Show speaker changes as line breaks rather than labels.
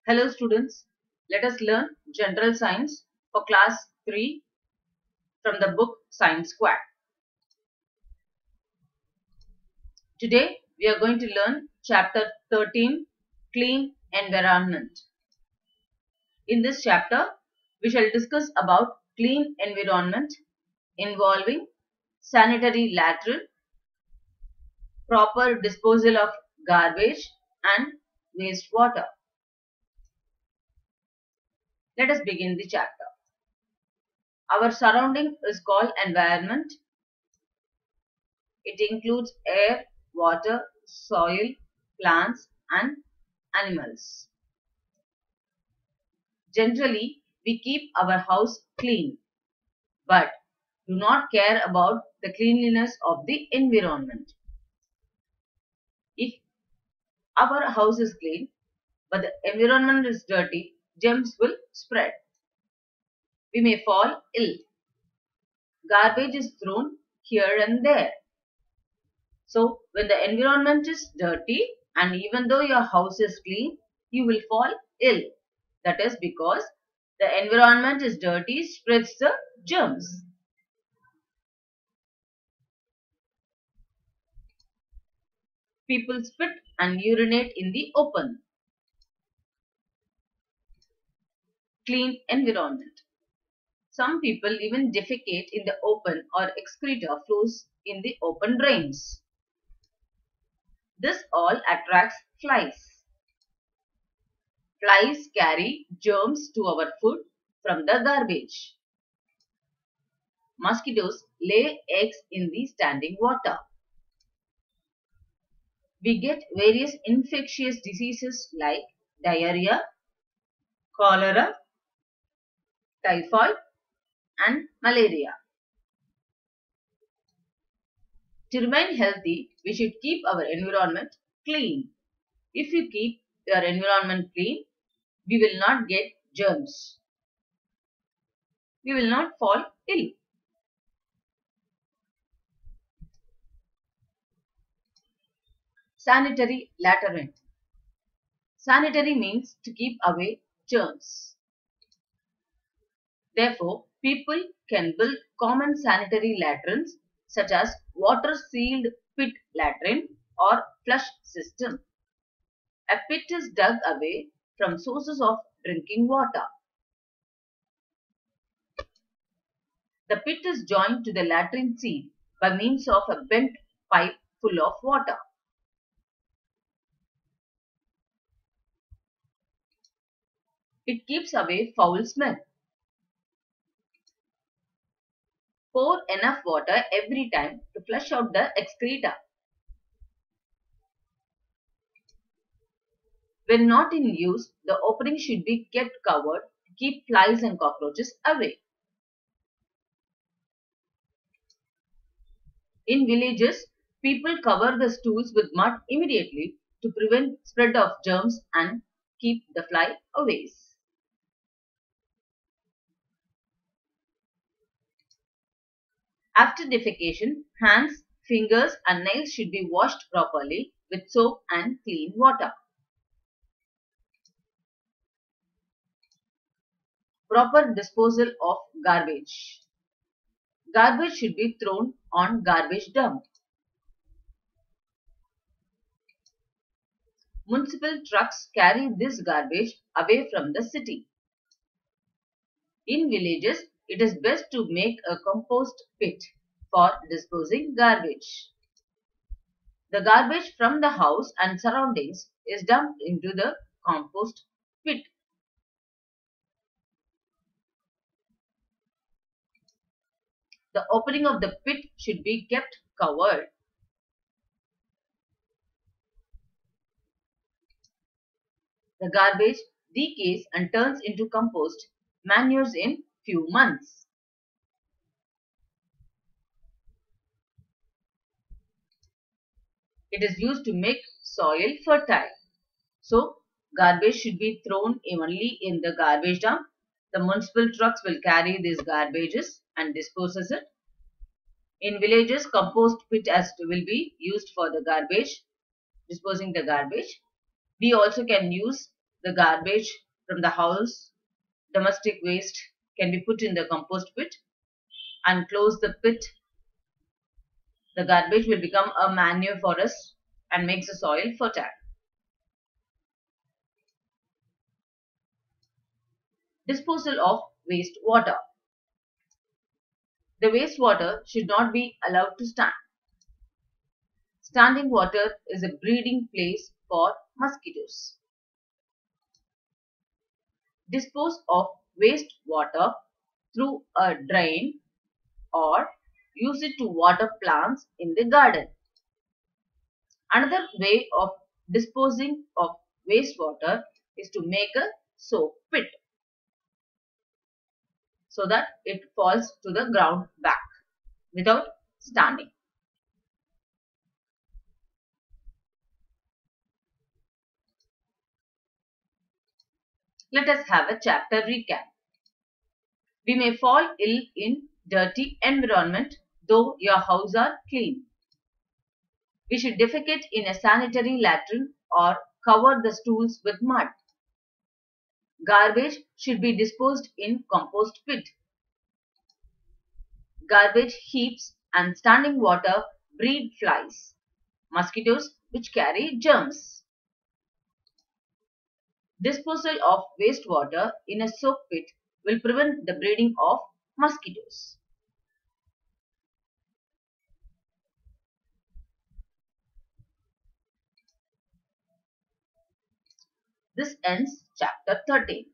Hello students, let us learn General Science for class 3 from the book Science Squad. Today we are going to learn chapter 13, Clean Environment. In this chapter we shall discuss about clean environment involving sanitary latrine, proper disposal of garbage and wastewater. Let us begin the chapter. Our surrounding is called environment. It includes air, water, soil, plants and animals. Generally, we keep our house clean, but do not care about the cleanliness of the environment. If our house is clean, but the environment is dirty, germs will spread. We may fall ill. Garbage is thrown here and there. So, when the environment is dirty and even though your house is clean, you will fall ill. That is because the environment is dirty, spreads the germs. People spit and urinate in the open. Clean environment. Some people even defecate in the open or excreta flows in the open drains. This all attracts flies. Flies carry germs to our food from the garbage. Mosquitoes lay eggs in the standing water. We get various infectious diseases like diarrhea, cholera, typhoid and malaria. To remain healthy, we should keep our environment clean. If you keep your environment clean, we will not get germs. We will not fall ill. Sanitary latrine. Sanitary means to keep away germs. Therefore, people can build common sanitary latrines such as water-sealed pit latrine or flush system. A pit is dug away from sources of drinking water. The pit is joined to the latrine seal by means of a bent pipe full of water. It keeps away foul smell. Pour enough water every time to flush out the excreta. When not in use, the opening should be kept covered to keep flies and cockroaches away. In villages, people cover the stools with mud immediately to prevent spread of germs and keep the fly away. After defecation, hands, fingers and nails should be washed properly with soap and clean water. Proper disposal of garbage. Garbage should be thrown on garbage dump. Municipal trucks carry this garbage away from the city. In villages, it is best to make a compost pit for disposing garbage. The garbage from the house and surroundings is dumped into the compost pit. The opening of the pit should be kept covered. The garbage decays and turns into compost manures in few months. It is used to make soil fertile. So, garbage should be thrown evenly in the garbage dump. The municipal trucks will carry these garbages and disposes it. In villages, compost pit will be used for the garbage, disposing the garbage. We also can use the garbage from the house, domestic waste can be put in the compost pit and close the pit. The garbage will become a manure for us and makes the soil fertile. Disposal of wastewater. The wastewater should not be allowed to stand. Standing water is a breeding place for mosquitoes. Dispose of wastewater through a drain or use it to water plants in the garden. Another way of disposing of wastewater is to make a soak pit so that it falls to the ground back without standing. Let us have a chapter recap. We may fall ill in dirty environment though your house are clean. We should defecate in a sanitary latrine or cover the stools with mud. Garbage should be disposed in compost pit. Garbage heaps and standing water breed flies, mosquitoes which carry germs. Disposal of wastewater in a soak pit will prevent the breeding of mosquitoes. This ends chapter 13.